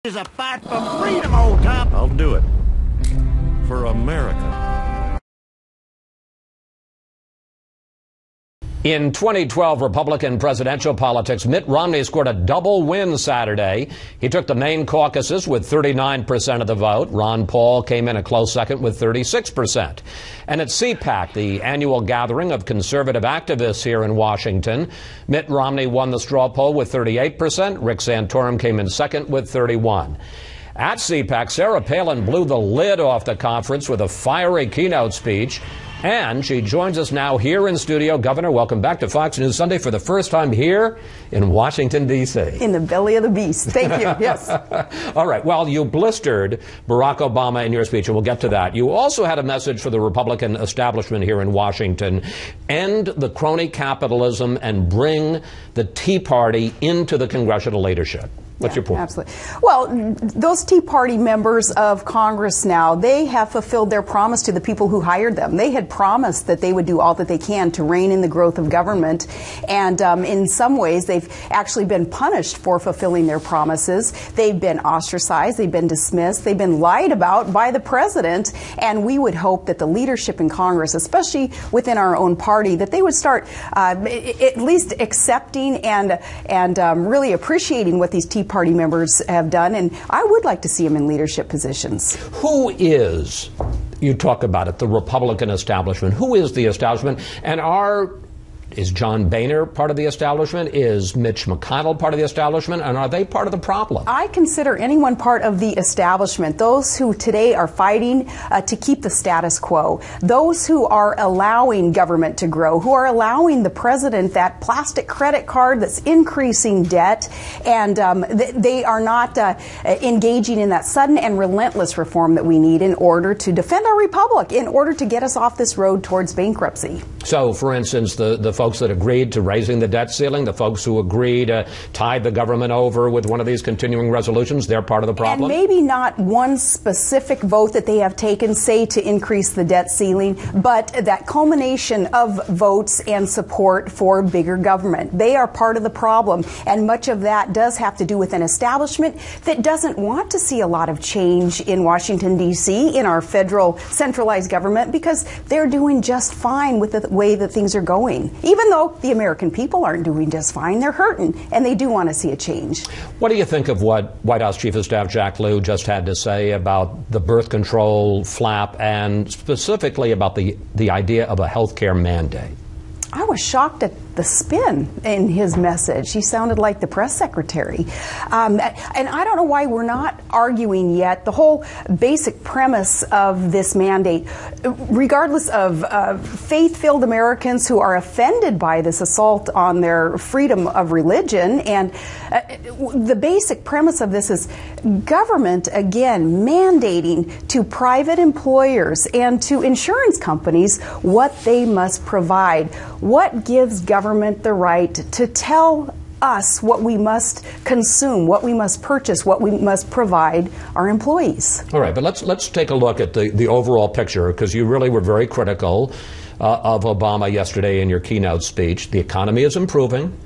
Is a fight for freedom, old top. I'll do it. For America. In 2012 Republican presidential politics, Mitt Romney scored a double win Saturday. He took the main caucuses with 39% of the vote. Ron Paul came in a close second with 36%. And at CPAC, the annual gathering of conservative activists here in Washington, Mitt Romney won the straw poll with 38%. Rick Santorum came in second with 31%. At CPAC, Sarah Palin blew the lid off the conference with a fiery keynote speech. And she joins us now here in studio. Governor, welcome back to Fox News Sunday for the first time here in Washington, D.C. In the belly of the beast. Thank you. Yes. All right. Well, you blistered Barack Obama in your speech, and we'll get to that. You also had a message for the Republican establishment here in Washington. End the crony capitalism and bring the Tea Party into the congressional leadership. What's your point? Absolutely. Well, those Tea Party members of Congress now, they have fulfilled their promise to the people who hired them. They had promised that they would do all that they can to rein in the growth of government. And in some ways, they've actually been punished for fulfilling their promises. They've been ostracized. They've been dismissed. They've been lied about by the president. And we would hope that the leadership in Congress, especially within our own party, that they would start at least accepting and really appreciating what these Tea Party members have done, and I would like to see them in leadership positions. Who is, you talk about it, the Republican establishment? Who is the establishment? And is John Boehner part of the establishment? Is Mitch McConnell part of the establishment? And are they part of the problem? I consider anyone part of the establishment. Those who today are fighting to keep the status quo. Those who are allowing government to grow. Who are allowing the president that plastic credit card that's increasing debt. And they are not engaging in that sudden and relentless reform that we need in order to defend our republic, in order to get us off this road towards bankruptcy. So, for instance, the folks that agreed to raising the debt ceiling, the folks who agreed to tide the government over with one of these continuing resolutions, they're part of the problem? And maybe not one specific vote that they have taken, say, to increase the debt ceiling, but that culmination of votes and support for bigger government. They are part of the problem, and much of that does have to do with an establishment that doesn't want to see a lot of change in Washington, D.C., in our federal centralized government, because they're doing just fine with the way that things are going. Even though the American people aren't doing just fine, they're hurting, and they do want to see a change. What do you think of what White House Chief of Staff Jack Lew just had to say about the birth control flap and specifically about the idea of a health care mandate? I was shocked at the spin in his message. He sounded like the press secretary. And I don't know why we're not arguing yet the whole basic premise of this mandate, regardless of faith-filled Americans who are offended by this assault on their freedom of religion. And the basic premise of this is government, again, mandating to private employers and to insurance companies what they must provide. What gives government the right to tell us what we must consume, what we must purchase, what we must provide our employees? All right, but let's take a look at the overall picture, because you really were very critical of Obama yesterday in your keynote speech. The economy is improving.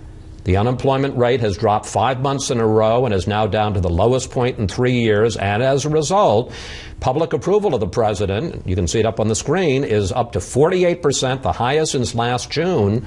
The unemployment rate has dropped 5 months in a row and is now down to the lowest point in 3 years. And as a result, public approval of the president, you can see it up on the screen, is up to 48%, the highest since last June.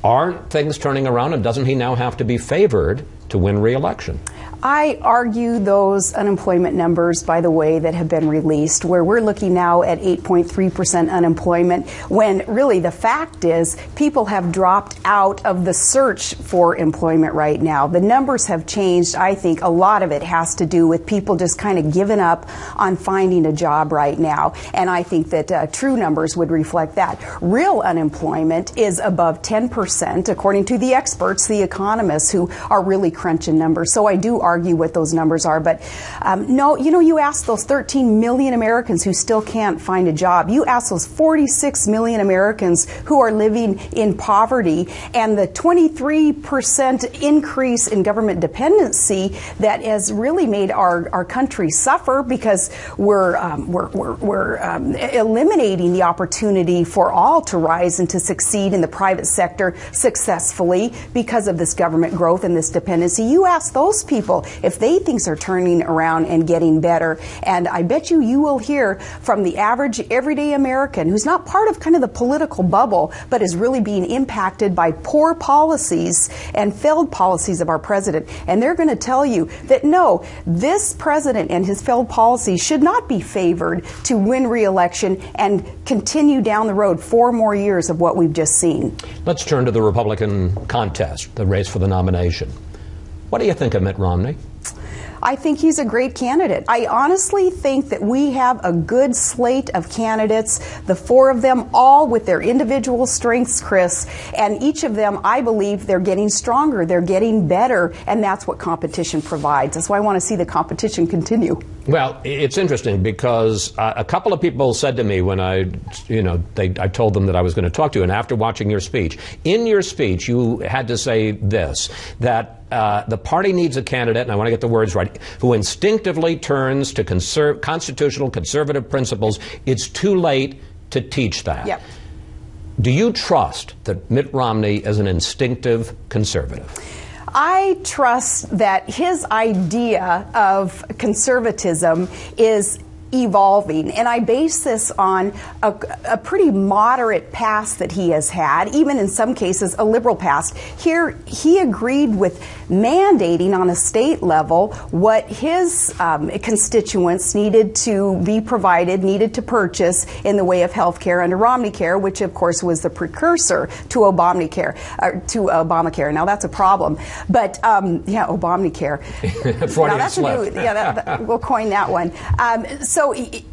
Aren't things turning around, and doesn't he now have to be favored to win re-election? I argue those unemployment numbers, by the way, that have been released, where we're looking now at 8.3% unemployment, when really the fact is people have dropped out of the search for employment right now. The numbers have changed. I think a lot of it has to do with people just kind of giving up on finding a job right now. And I think that true numbers would reflect that. Real unemployment is above 10%, according to the experts, the economists who are really crunching numbers. So I do argue what those numbers are. But no, you ask those 13 million Americans who still can't find a job. You ask those 46 million Americans who are living in poverty, and the 23% increase in government dependency that has really made our country suffer, because we're eliminating the opportunity for all to rise and to succeed in the private sector successfully because of this government growth and this dependency. You ask those people people if they things are turning around and getting better. And I bet you will hear from the average everyday American who's not part of kind of the political bubble, but is really being impacted by poor policies and failed policies of our president. And they're going to tell you that no, this president and his failed policies should not be favored to win re-election and continue down the road 4 more years of what we've just seen. Let's turn to the Republican contest, the race for the nomination. What do you think of Mitt Romney? I think he's a great candidate. I honestly think that we have a good slate of candidates, the 4 of them, all with their individual strengths, Chris, and each of them, I believe, they're getting stronger, they're getting better, and that's what competition provides. That's why I want to see the competition continue. Well, it's interesting because a couple of people said to me when I told them that I was going to talk to you, and after watching your speech, in your speech you had to say this, that the party needs a candidate, and I want to get the words right, who instinctively turns to constitutional conservative principles. It's too late to teach that. Yep. Do you trust that Mitt Romney is an instinctive conservative? I trust that his idea of conservatism is evolving, and I base this on a pretty moderate past that he has had, even in some cases a liberal past. Here he agreed with mandating on a state level what his constituents needed to be provided, needed to purchase in the way of health care under Romney Care, which of course was the precursor to Obamacare. Now that's a problem, but Obamacare. Now that's a new, we'll coin that one. So it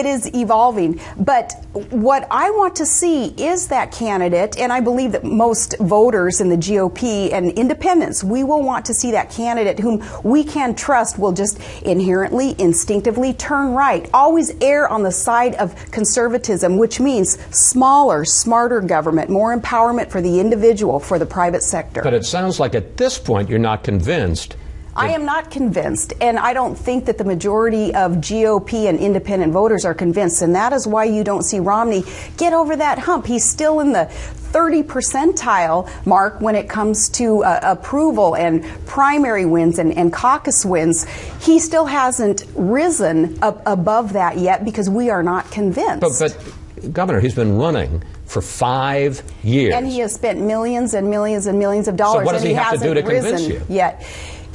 is evolving, but what I want to see is that candidate, and I believe that most voters in the GOP and independents, we will want to see that candidate whom we can trust will just inherently, instinctively turn right, always err on the side of conservatism, which means smaller, smarter government, more empowerment for the individual, for the private sector. But it sounds like at this point you're not convinced. I am not convinced, and I don't think that the majority of GOP and independent voters are convinced, and that is why you don't see Romney get over that hump. He's still in the 30 percentile mark when it comes to approval and primary wins and caucus wins. He still hasn't risen up above that yet because we are not convinced. But Governor, he's been running for 5 years. And he has spent millions and millions and millions of dollars. So what does he have to do to convince you? Yet.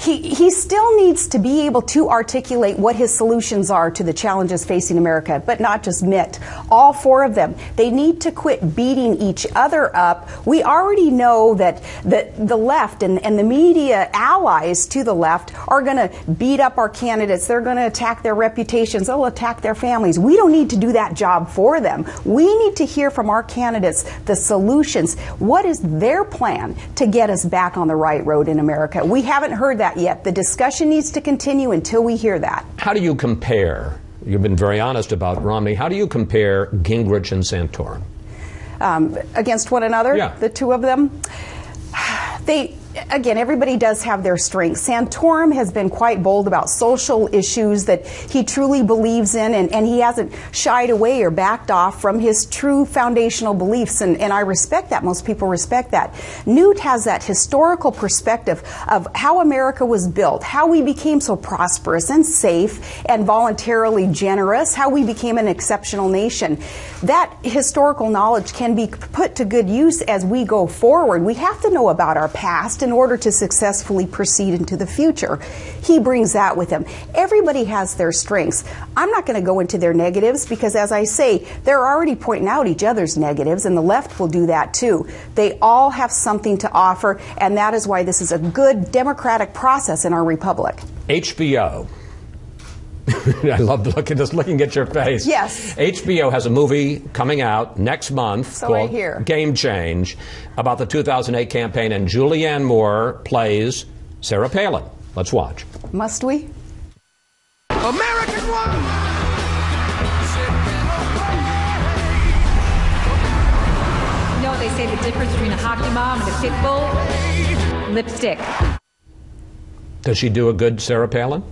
He still needs to be able to articulate what his solutions are to the challenges facing America, but not just Mitt. All 4 of them. They need to quit beating each other up. We already know that the left and the media allies to the left are going to beat up our candidates. They're going to attack their reputations. They'll attack their families. We don't need to do that job for them. We need to hear from our candidates the solutions. What is their plan to get us back on the right road in America? We haven't heard that yet. The discussion needs to continue until we hear that. How do you compare? You've been very honest about Romney. How do you compare Gingrich and Santorum? Against one another? Yeah. The 2 of them? Again, everybody does have their strengths. Santorum has been quite bold about social issues that he truly believes in, and he hasn't shied away or backed off from his true foundational beliefs, and I respect that. Most people respect that. Newt has that historical perspective of how America was built, how we became so prosperous and safe and voluntarily generous, how we became an exceptional nation. That historical knowledge can be put to good use as we go forward. We have to know about our past in order to successfully proceed into the future. He brings that with him. Everybody has their strengths. I'm not going to go into their negatives because, as I say, they're already pointing out each other's negatives, and the left will do that too. They all have something to offer, and that is why this is a good democratic process in our republic. HBO. I love looking at your face. Yes. HBO has a movie coming out next month called Game Change about the 2008 campaign, and Julianne Moore plays Sarah Palin. Let's watch. Must we? American woman! You know what they say the difference between a hockey mom and a pit bull? Lipstick. Does she do a good Sarah Palin?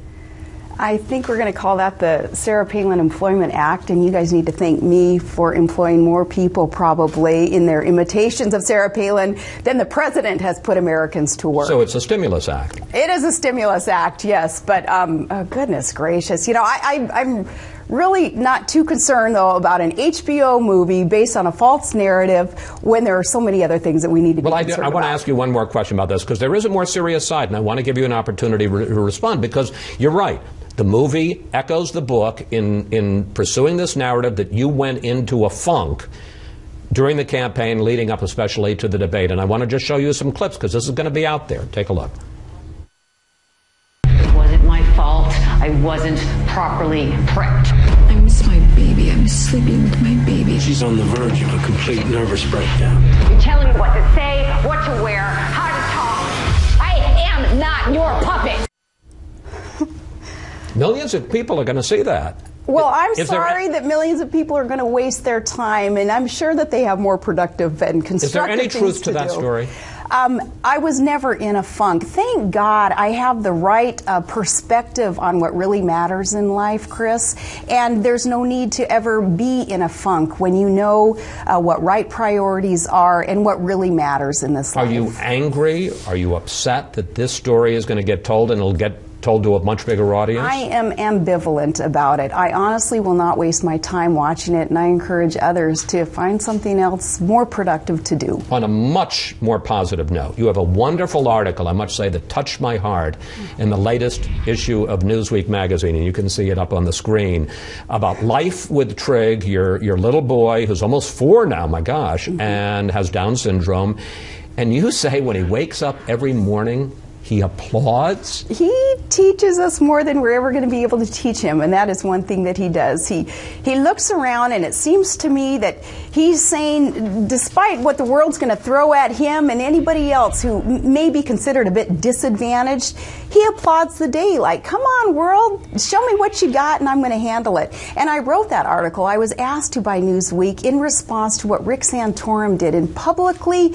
I think we're going to call that the Sarah Palin Employment Act, and you guys need to thank me for employing more people probably in their imitations of Sarah Palin than the president has put Americans to work. So it's a stimulus act. It is a stimulus act, yes, but oh, goodness gracious. You know, I'm really not too concerned, though, about an HBO movie based on a false narrative when there are so many other things that we need to be concerned about. I want to ask you one more question about this, because there is a more serious side, and I want to give you an opportunity to respond, because you're right. The movie echoes the book in pursuing this narrative that you went into a funk during the campaign leading up especially to the debate. And I want to just show you some clips, because this is going to be out there. Take a look. It wasn't my fault. I wasn't properly prepped. I miss my baby. I miss sleeping with my baby. She's on the verge of a complete nervous breakdown. You're telling me what to say, what to wear, how to talk. I am not your puppet. Millions of people are going to see that. Well, I'm sorry that millions of people are going to waste their time, and I'm sure that they have more productive and constructive things to do. Is there any truth to that story? I was never in a funk. Thank God I have the right perspective on what really matters in life, Chris, and there's no need to ever be in a funk when you know what right priorities are and what really matters in this life. Are you angry? Are you upset that this story is going to get told and it'll get told to a much bigger audience? I am ambivalent about it. I honestly will not waste my time watching it, and I encourage others to find something else more productive to do. On a much more positive note, you have a wonderful article, I must say, that touched my heart in the latest issue of Newsweek magazine, and you can see it up on the screen, about life with Trig, your little boy, who's almost 4 now, my gosh, and has Down syndrome. And you say when he wakes up every morning, he applauds? He teaches us more than we're ever going to be able to teach him, and that is one thing that he does. He looks around, and it seems to me that he's saying, despite what the world's going to throw at him and anybody else who may be considered a bit disadvantaged, he applauds the day, like, come on, world, show me what you got, and I'm going to handle it. And I wrote that article. I was asked to by Newsweek in response to what Rick Santorum did in publicly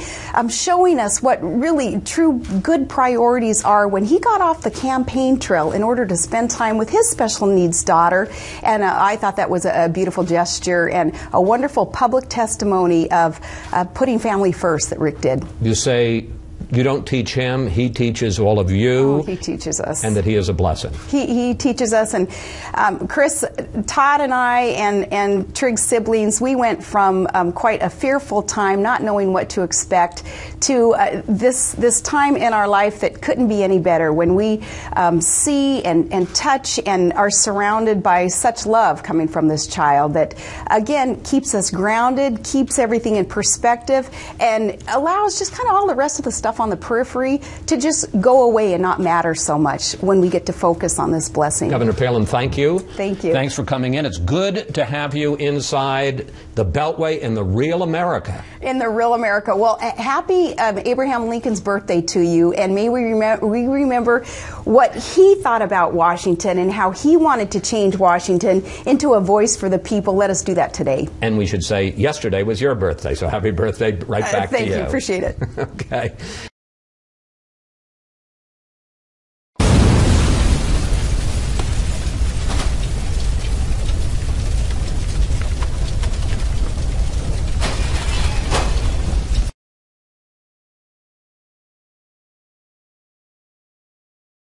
showing us what really true good priorities are when he got off the campaign trail in order to spend time with his special needs daughter. And I thought that was a beautiful gesture and a wonderful public testimony of putting family first that Rick did. You say you don't teach him, he teaches all of you. Oh, he teaches us. And that he is a blessing. He teaches us. And Chris, Todd and I and Trig's siblings, we went from quite a fearful time, not knowing what to expect, to this time in our life that couldn't be any better, when we see and touch and are surrounded by such love coming from this child that, again, keeps us grounded, keeps everything in perspective, and allows just kind of all the rest of the stuff on the periphery to just go away and not matter so much when we get to focus on this blessing. Governor Palin, thank you. Thank you. Thanks for coming in. It's good to have you inside the Beltway in the real America. In the real America. Well, happy Abraham Lincoln's birthday to you, and may we remember what he thought about Washington and how he wanted to change Washington into a voice for the people. Let us do that today. And we should say yesterday was your birthday, so happy birthday right back to you. Thank you. Appreciate it. Okay.